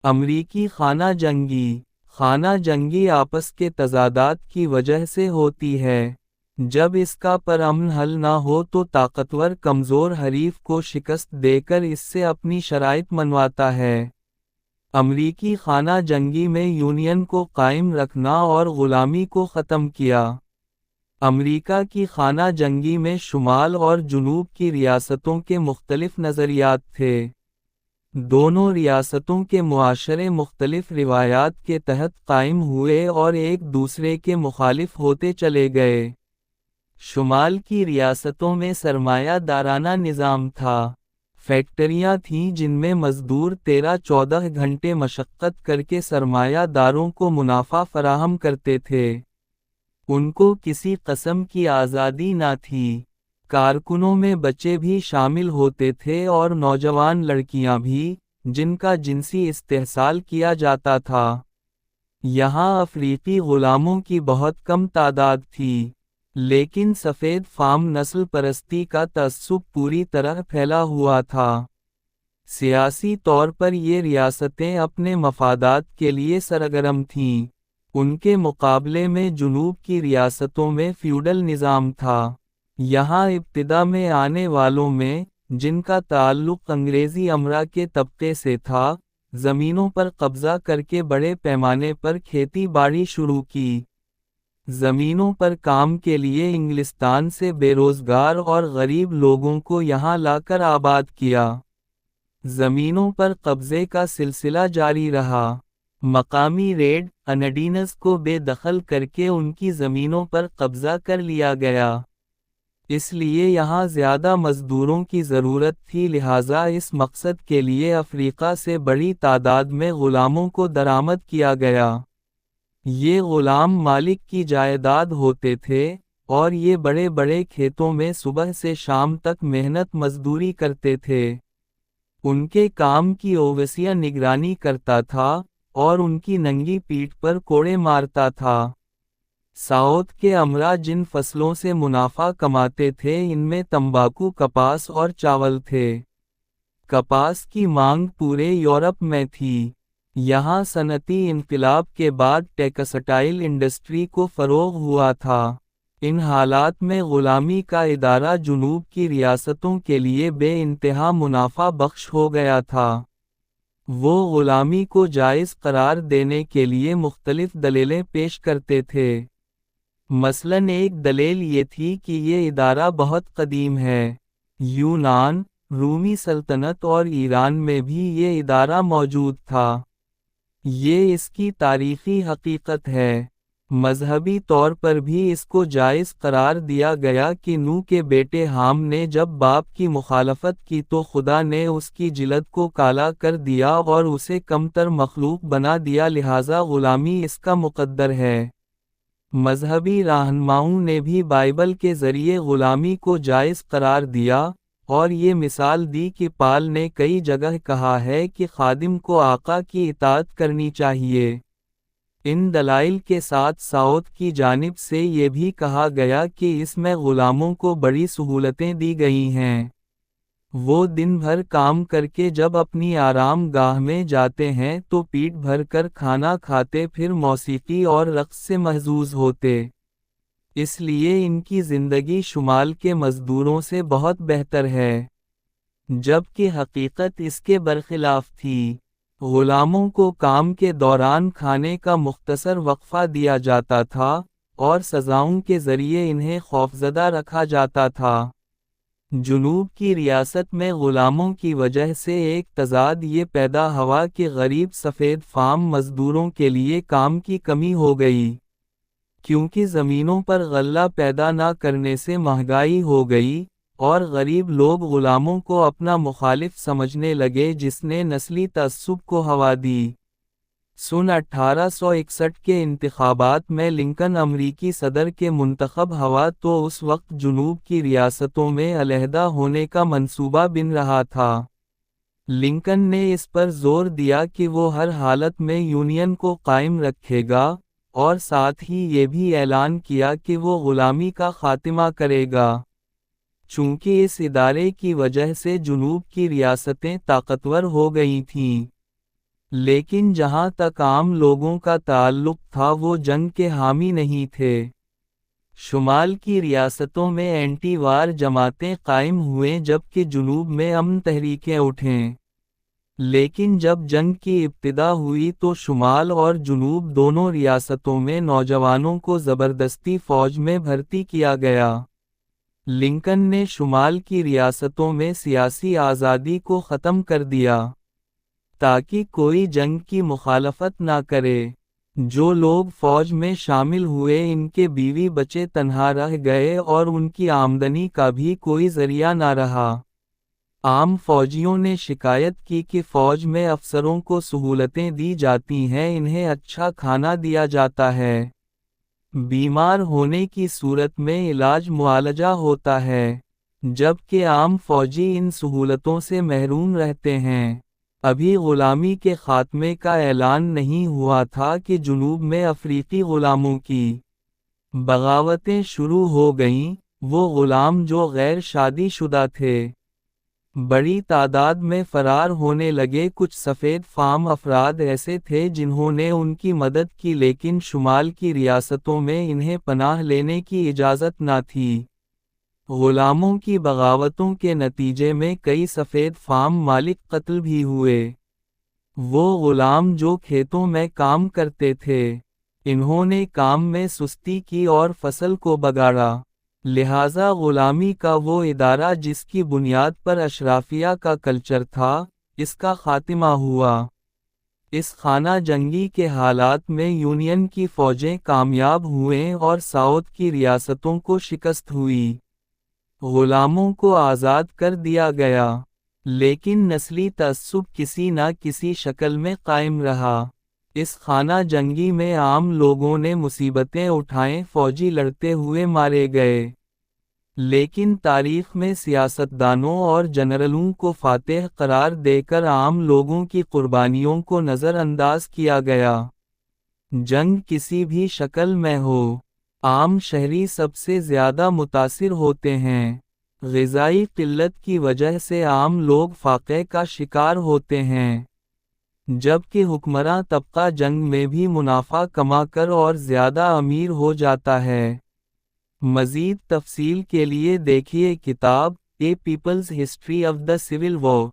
امریکی خانہ جنگی آپس کے تضادات کی وجہ سے ہوتی ہے۔ جب اس کا پرامن حل نہ ہو تو طاقتور کمزور حریف کو شکست دے کر اس سے اپنی شرائط منواتا ہے۔ امریکی خانہ جنگی میں یونین کو قائم رکھنا اور غلامی کو ختم کیا۔ امریکا کی خانہ جنگی میں شمال اور جنوب کی ریاستوں کے مختلف نظریات تھے۔ دونوں ریاستوں کے معاشرے مختلف روایات کے تحت قائم ہوئے اور ایک دوسرے کے مخالف ہوتے چلے گئے۔ شمال کی ریاستوں میں سرمایہ دارانہ نظام تھا۔ فیکٹریاں تھیں جن میں مزدور 13-14 گھنٹے مشقت کر کے سرمایہ داروں کو منافع فراہم کرتے تھے۔ ان کو کسی قسم کی آزادی نہ تھی۔ کارکنوں میں بچے بھی شامل ہوتے تھے اور نوجوان لڑکیاں بھی، جن کا جنسی استحصال کیا جاتا تھا۔ یہاں افریقی غلاموں کی بہت کم تعداد تھی، لیکن سفید فام نسل پرستی کا تعصب پوری طرح پھیلا ہوا تھا۔ سیاسی طور پر یہ ریاستیں اپنے مفادات کے لیے سرگرم تھیں۔ ان کے مقابلے میں جنوب کی ریاستوں میں فیوڈل نظام تھا۔ یہاں ابتدا میں آنے والوں میں، جن کا تعلق انگریزی امرا کے طبقے سے تھا، زمینوں پر قبضہ کر کے بڑے پیمانے پر کھیتی باڑی شروع کی۔ زمینوں پر کام کے لیے انگلستان سے بے روزگار اور غریب لوگوں کو یہاں لا کر آباد کیا۔ زمینوں پر قبضے کا سلسلہ جاری رہا۔ مقامی ریڈ انڈینز کو بے دخل کر کے ان کی زمینوں پر قبضہ کر لیا گیا۔ اس لیے یہاں زیادہ مزدوروں کی ضرورت تھی، لہٰذا اس مقصد کے لیے افریقہ سے بڑی تعداد میں غلاموں کو درآمد کیا گیا۔ یہ غلام مالک کی جائیداد ہوتے تھے، اور یہ بڑے بڑے کھیتوں میں صبح سے شام تک محنت مزدوری کرتے تھے۔ ان کے کام کی اووسیہ نگرانی کرتا تھا، اور ان کی ننگی پیٹھ پر کوڑے مارتا تھا۔ ساؤتھ کے امرا جن فصلوں سے منافع کماتے تھے ان میں تمباکو، کپاس اور چاول تھے۔ کپاس کی مانگ پورے یورپ میں تھی۔ یہاں صنعتی انقلاب کے بعد ٹیکسٹائل انڈسٹری کو فروغ ہوا تھا۔ ان حالات میں غلامی کا ادارہ جنوب کی ریاستوں کے لیے بے انتہا منافع بخش ہو گیا تھا۔ وہ غلامی کو جائز قرار دینے کے لیے مختلف دلیلیں پیش کرتے تھے۔ مثلاً ایک دلیل یہ تھی کہ یہ ادارہ بہت قدیم ہے۔ یونان، رومی سلطنت اور ایران میں بھی یہ ادارہ موجود تھا۔ یہ اس کی تاریخی حقیقت ہے۔ مذہبی طور پر بھی اس کو جائز قرار دیا گیا کہ نوح کے بیٹے حام نے جب باپ کی مخالفت کی تو خدا نے اس کی جلد کو کالا کر دیا اور اسے کمتر مخلوق بنا دیا، لہٰذا غلامی اس کا مقدر ہے۔ مذہبی رہنماؤں نے بھی بائبل کے ذریعے غلامی کو جائز قرار دیا، اور یہ مثال دی کہ پال نے کئی جگہ کہا ہے کہ خادم کو آقا کی اطاعت کرنی چاہیے۔ ان دلائل کے ساتھ ساؤتھ کی جانب سے یہ بھی کہا گیا کہ اس میں غلاموں کو بڑی سہولتیں دی گئی ہیں۔ وہ دن بھر کام کر کے جب اپنی آرام گاہ میں جاتے ہیں تو پیٹ بھر کر کھانا کھاتے، پھر موسیقی اور رقص سے محظوظ ہوتے۔ اس لیے ان کی زندگی شمال کے مزدوروں سے بہت بہتر ہے، جبکہ حقیقت اس کے برخلاف تھی۔ غلاموں کو کام کے دوران کھانے کا مختصر وقفہ دیا جاتا تھا، اور سزاؤں کے ذریعے انہیں خوفزدہ رکھا جاتا تھا۔ جنوب کی ریاست میں غلاموں کی وجہ سے ایک تضاد یہ پیدا ہوا کہ غریب سفید فام مزدوروں کے لیے کام کی کمی ہو گئی، کیونکہ زمینوں پر غلہ پیدا نہ کرنے سے مہنگائی ہو گئی، اور غریب لوگ غلاموں کو اپنا مخالف سمجھنے لگے، جس نے نسلی تعصب کو ہوا دی۔ سن 1861 کے انتخابات میں لنکن امریکی صدر کے منتخب ہوا تو اس وقت جنوب کی ریاستوں میں علیحدہ ہونے کا منصوبہ بن رہا تھا۔ لنکن نے اس پر زور دیا کہ وہ ہر حالت میں یونین کو قائم رکھے گا، اور ساتھ ہی یہ بھی اعلان کیا کہ وہ غلامی کا خاتمہ کرے گا۔ چونکہ اس ادارے کی وجہ سے جنوب کی ریاستیں طاقتور ہو گئی تھیں، لیکن جہاں تک عام لوگوں کا تعلق تھا وہ جنگ کے حامی نہیں تھے۔ شمال کی ریاستوں میں اینٹی وار جماعتیں قائم ہوئیں جبکہ جنوب میں امن تحریکیں اٹھیں۔ لیکن جب جنگ کی ابتدا ہوئی تو شمال اور جنوب دونوں ریاستوں میں نوجوانوں کو زبردستی فوج میں بھرتی کیا گیا۔ لنکن نے شمال کی ریاستوں میں سیاسی آزادی کو ختم کر دیا تاکہ کوئی جنگ کی مخالفت نہ کرے۔ جو لوگ فوج میں شامل ہوئے ان کے بیوی بچے تنہا رہ گئے اور ان کی آمدنی کا بھی کوئی ذریعہ نہ رہا۔ عام فوجیوں نے شکایت کی کہ فوج میں افسروں کو سہولتیں دی جاتی ہیں، انہیں اچھا کھانا دیا جاتا ہے، بیمار ہونے کی صورت میں علاج معالجہ ہوتا ہے، جبکہ عام فوجی ان سہولتوں سے محروم رہتے ہیں۔ ابھی غلامی کے خاتمے کا اعلان نہیں ہوا تھا کہ جنوب میں افریقی غلاموں کی بغاوتیں شروع ہو گئیں، وہ غلام جو غیر شادی شدہ تھے بڑی تعداد میں فرار ہونے لگے۔ کچھ سفید فام افراد ایسے تھے جنہوں نے ان کی مدد کی لیکن شمال کی ریاستوں میں انہیں پناہ لینے کی اجازت نہ تھی۔ غلاموں کی بغاوتوں کے نتیجے میں کئی سفید فام مالک قتل بھی ہوئے۔ وہ غلام جو کھیتوں میں کام کرتے تھے، انہوں نے کام میں سستی کی اور فصل کو بگاڑا، لہٰذا غلامی کا وہ ادارہ جس کی بنیاد پر اشرافیہ کا کلچر تھا، اس کا خاتمہ ہوا۔ اس خانہ جنگی کے حالات میں یونین کی فوجیں کامیاب ہوئیں اور ساؤتھ کی ریاستوں کو شکست ہوئی۔ غلاموں کو آزاد کر دیا گیا، لیکن نسلی تعصب کسی نہ کسی شکل میں قائم رہا۔ اس خانہ جنگی میں عام لوگوں نے مصیبتیں اٹھائیں، فوجی لڑتے ہوئے مارے گئے، لیکن تاریخ میں سیاستدانوں اور جنرلوں کو فاتح قرار دے کر عام لوگوں کی قربانیوں کو نظر انداز کیا گیا۔ جنگ کسی بھی شکل میں ہو، عام شہری سب سے زیادہ متاثر ہوتے ہیں۔ غذائی قلت کی وجہ سے عام لوگ فاقے کا شکار ہوتے ہیں، جبکہ حکمراں طبقہ جنگ میں بھی منافع کما کر اور زیادہ امیر ہو جاتا ہے۔ مزید تفصیل کے لیے دیکھیے کتاب a people's history of the civil war.